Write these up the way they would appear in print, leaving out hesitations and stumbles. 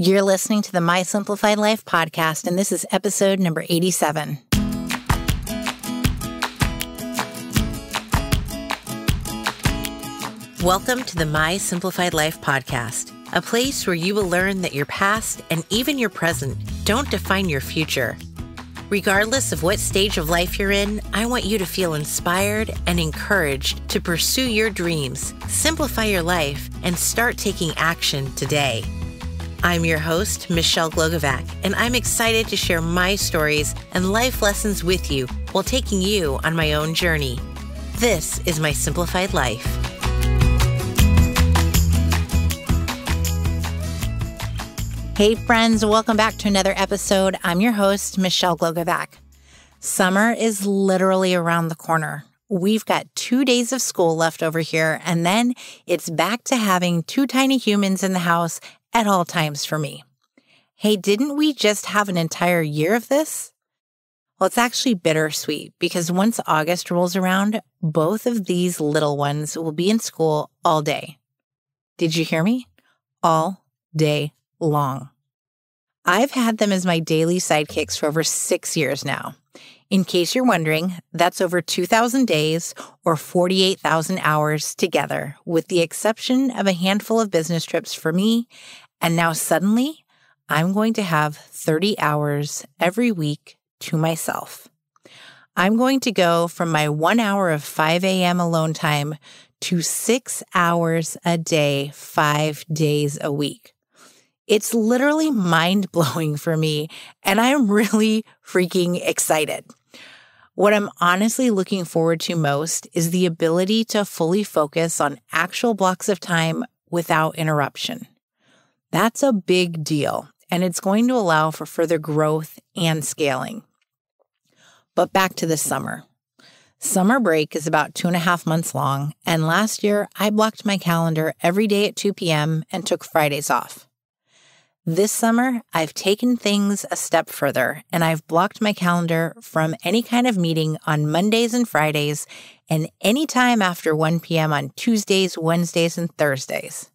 You're listening to the My Simplified Life podcast, and this is episode number 87. Welcome to the My Simplified Life podcast, a place where you will learn that your past and even your present don't define your future. Regardless of what stage of life you're in, I want you to feel inspired and encouraged to pursue your dreams, simplify your life, and start taking action today. I'm your host, Michelle Glogovac, and I'm excited to share my stories and life lessons with you while taking you on my own journey. This is My Simplified Life. Hey friends, welcome back to another episode. I'm your host, Michelle Glogovac. Summer is literally around the corner. We've got 2 days of school left over here, and then it's back to having two tiny humans in the house at all times for me. Hey, didn't we just have an entire year of this? Well, it's actually bittersweet because once August rolls around, both of these little ones will be in school all day. Did you hear me? All day long. I've had them as my daily sidekicks for over 6 years now. In case you're wondering, that's over 2,000 days or 48,000 hours together, with the exception of a handful of business trips for me. And now suddenly, I'm going to have 30 hours every week to myself. I'm going to go from my 1 hour of 5 a.m. alone time to 6 hours a day, 5 days a week. It's literally mind-blowing for me, and I'm really freaking excited. What I'm honestly looking forward to most is the ability to fully focus on actual blocks of time without interruption. That's a big deal, and it's going to allow for further growth and scaling. But back to this summer. Summer break is about 2.5 months long, and last year I blocked my calendar every day at 2 p.m. and took Fridays off. This summer, I've taken things a step further, and I've blocked my calendar from any kind of meeting on Mondays and Fridays and any time after 1 p.m. on Tuesdays, Wednesdays, and Thursdays.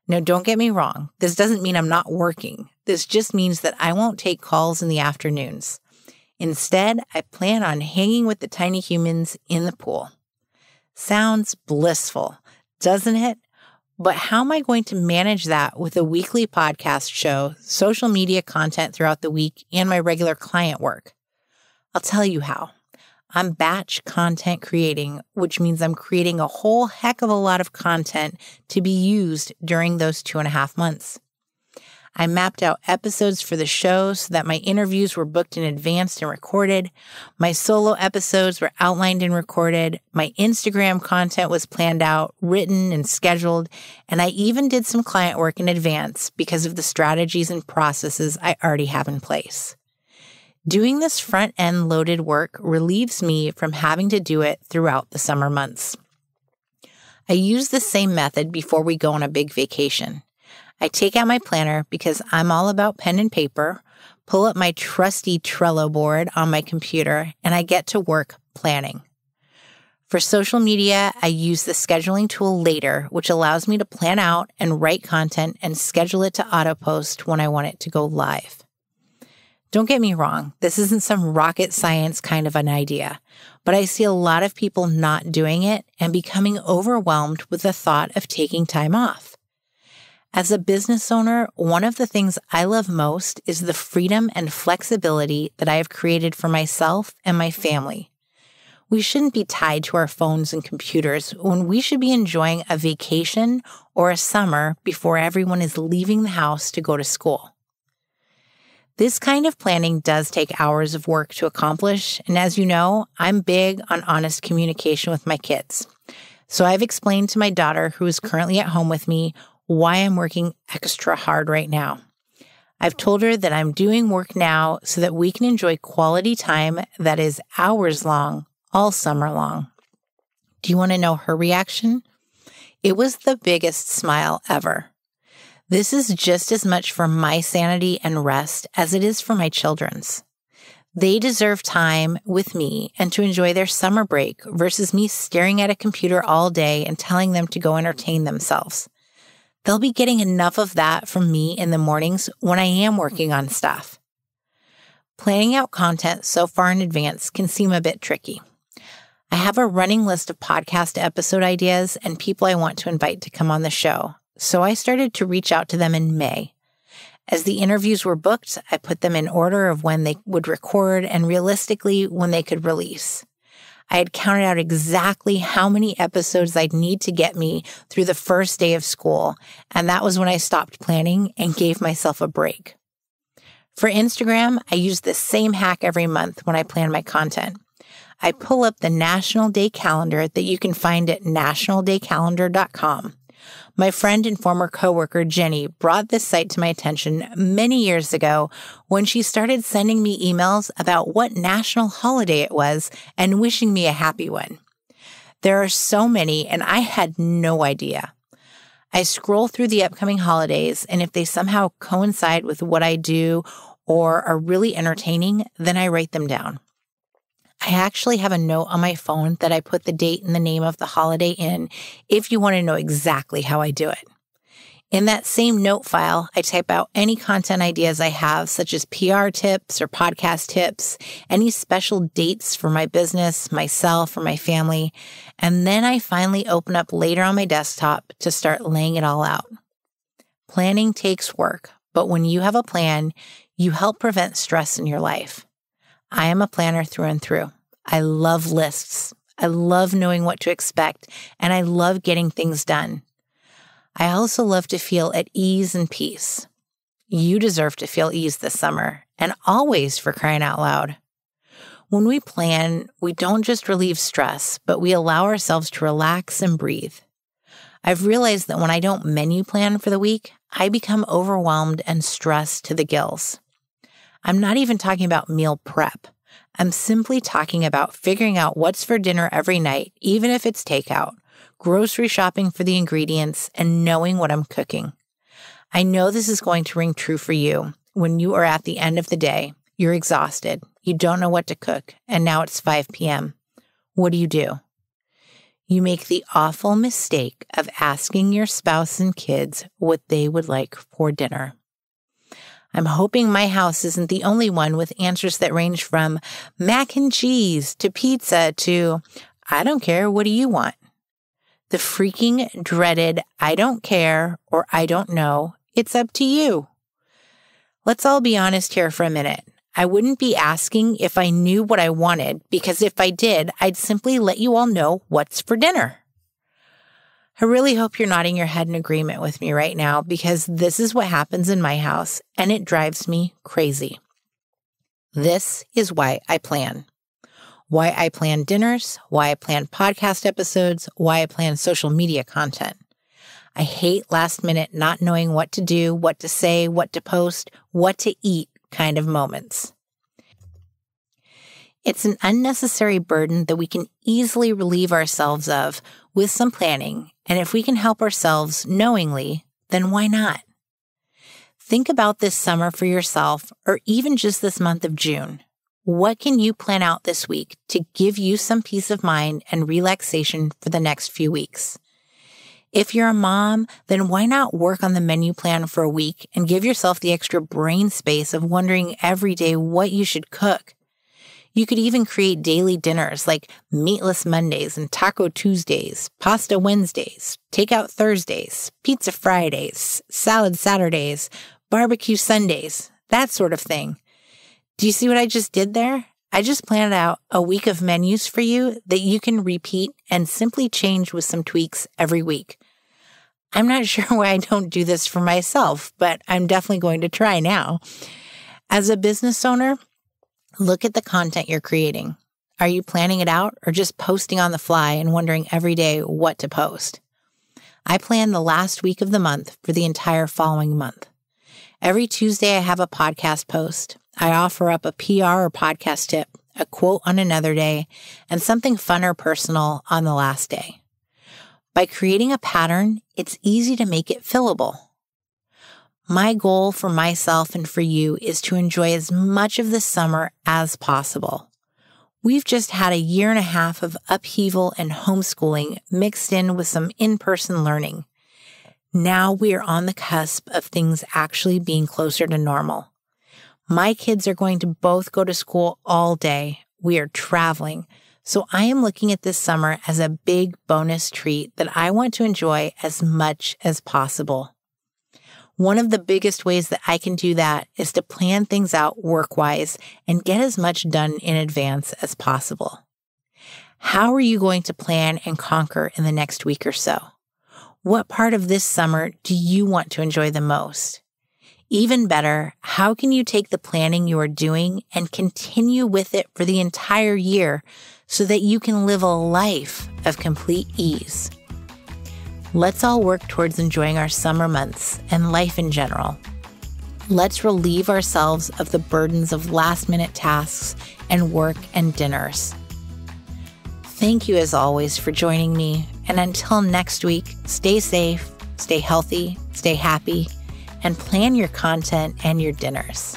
Now, don't get me wrong. This doesn't mean I'm not working. This just means that I won't take calls in the afternoons. Instead, I plan on hanging with the tiny humans in the pool. Sounds blissful, doesn't it? But how am I going to manage that with a weekly podcast show, social media content throughout the week, and my regular client work? I'll tell you how. I'm batch content creating, which means I'm creating a whole heck of a lot of content to be used during those 2.5 months. I mapped out episodes for the show so that my interviews were booked in advance and recorded. My solo episodes were outlined and recorded. My Instagram content was planned out, written, and scheduled. And I even did some client work in advance because of the strategies and processes I already have in place. Doing this front-end loaded work relieves me from having to do it throughout the summer months. I use the same method before we go on a big vacation. I take out my planner because I'm all about pen and paper, pull up my trusty Trello board on my computer, and I get to work planning. For social media, I use the scheduling tool Later, which allows me to plan out and write content and schedule it to auto-post when I want it to go live. Don't get me wrong, this isn't some rocket science kind of an idea, but I see a lot of people not doing it and becoming overwhelmed with the thought of taking time off. As a business owner, one of the things I love most is the freedom and flexibility that I have created for myself and my family. We shouldn't be tied to our phones and computers when we should be enjoying a vacation or a summer before everyone is leaving the house to go to school. This kind of planning does take hours of work to accomplish, and as you know, I'm big on honest communication with my kids. So I've explained to my daughter, who is currently at home with me, why I'm working extra hard right now. I've told her that I'm doing work now so that we can enjoy quality time that is hours long, all summer long. Do you want to know her reaction? It was the biggest smile ever. This is just as much for my sanity and rest as it is for my children's. They deserve time with me and to enjoy their summer break versus me staring at a computer all day and telling them to go entertain themselves. they'll be getting enough of that from me in the mornings when I am working on stuff. Planning out content so far in advance can seem a bit tricky. I have a running list of podcast episode ideas and people I want to invite to come on the show, so I started to reach out to them in May. As the interviews were booked, I put them in order of when they would record and realistically when they could release. I had counted out exactly how many episodes I'd need to get me through the first day of school, and that was when I stopped planning and gave myself a break. For Instagram, I use the same hack every month when I plan my content. I pull up the National Day Calendar that you can find at nationaldaycalendar.com. My friend and former coworker, Jenny, brought this site to my attention many years ago when she started sending me emails about what national holiday it was and wishing me a happy one. There are so many, and I had no idea. I scroll through the upcoming holidays, and if they somehow coincide with what I do or are really entertaining, then I write them down. I actually have a note on my phone that I put the date and the name of the holiday in if you want to know exactly how I do it. In that same note file, I type out any content ideas I have, such as PR tips or podcast tips, any special dates for my business, myself, or my family, and then I finally open up later on my desktop to start laying it all out. Planning takes work, but when you have a plan, you help prevent stress in your life. I am a planner through and through. I love lists. I love knowing what to expect, and I love getting things done. I also love to feel at ease and peace. You deserve to feel ease this summer, and always, for crying out loud. When we plan, we don't just relieve stress, but we allow ourselves to relax and breathe. I've realized that when I don't menu plan for the week, I become overwhelmed and stressed to the gills. I'm not even talking about meal prep. I'm simply talking about figuring out what's for dinner every night, even if it's takeout, grocery shopping for the ingredients, and knowing what I'm cooking. I know this is going to ring true for you when you are at the end of the day. You're exhausted. You don't know what to cook, and now it's 5 p.m. What do? You make the awful mistake of asking your spouse and kids what they would like for dinner. I'm hoping my house isn't the only one with answers that range from mac and cheese to pizza to, I don't care, what do you want? The freaking dreaded, I don't care or I don't know, it's up to you. Let's all be honest here for a minute. I wouldn't be asking if I knew what I wanted, because if I did, I'd simply let you all know what's for dinner. I really hope you're nodding your head in agreement with me right now, because this is what happens in my house, and it drives me crazy. This is why I plan. Why I plan dinners, why I plan podcast episodes, why I plan social media content. I hate last minute not knowing what to do, what to say, what to post, what to eat kind of moments. It's an unnecessary burden that we can easily relieve ourselves of with some planning, and if we can help ourselves knowingly, then why not? Think about this summer for yourself, or even just this month of June. What can you plan out this week to give you some peace of mind and relaxation for the next few weeks? If you're a mom, then why not work on the menu plan for a week and give yourself the extra brain space of wondering every day what you should cook? You could even create daily dinners like meatless Mondays and taco Tuesdays, pasta Wednesdays, takeout Thursdays, pizza Fridays, salad Saturdays, barbecue Sundays, that sort of thing. Do you see what I just did there? I just planned out a week of menus for you that you can repeat and simply change with some tweaks every week. I'm not sure why I don't do this for myself, but I'm definitely going to try now. As a business owner, look at the content you're creating. Are you planning it out or just posting on the fly and wondering every day what to post? I plan the last week of the month for the entire following month. Every Tuesday, I have a podcast post. I offer up a PR or podcast tip, a quote on another day, and something fun or personal on the last day. By creating a pattern, it's easy to make it fillable. My goal for myself and for you is to enjoy as much of the summer as possible. We've just had a year and a half of upheaval and homeschooling mixed in with some in-person learning. Now we are on the cusp of things actually being closer to normal. My kids are going to both go to school all day. We are traveling. So I am looking at this summer as a big bonus treat that I want to enjoy as much as possible. One of the biggest ways that I can do that is to plan things out work-wise and get as much done in advance as possible. How are you going to plan and conquer in the next week or so? What part of this summer do you want to enjoy the most? Even better, how can you take the planning you are doing and continue with it for the entire year so that you can live a life of complete ease? Let's all work towards enjoying our summer months and life in general. Let's relieve ourselves of the burdens of last-minute tasks and work and dinners. Thank you as always for joining me, and until next week, stay safe, stay healthy, stay happy, and plan your content and your dinners.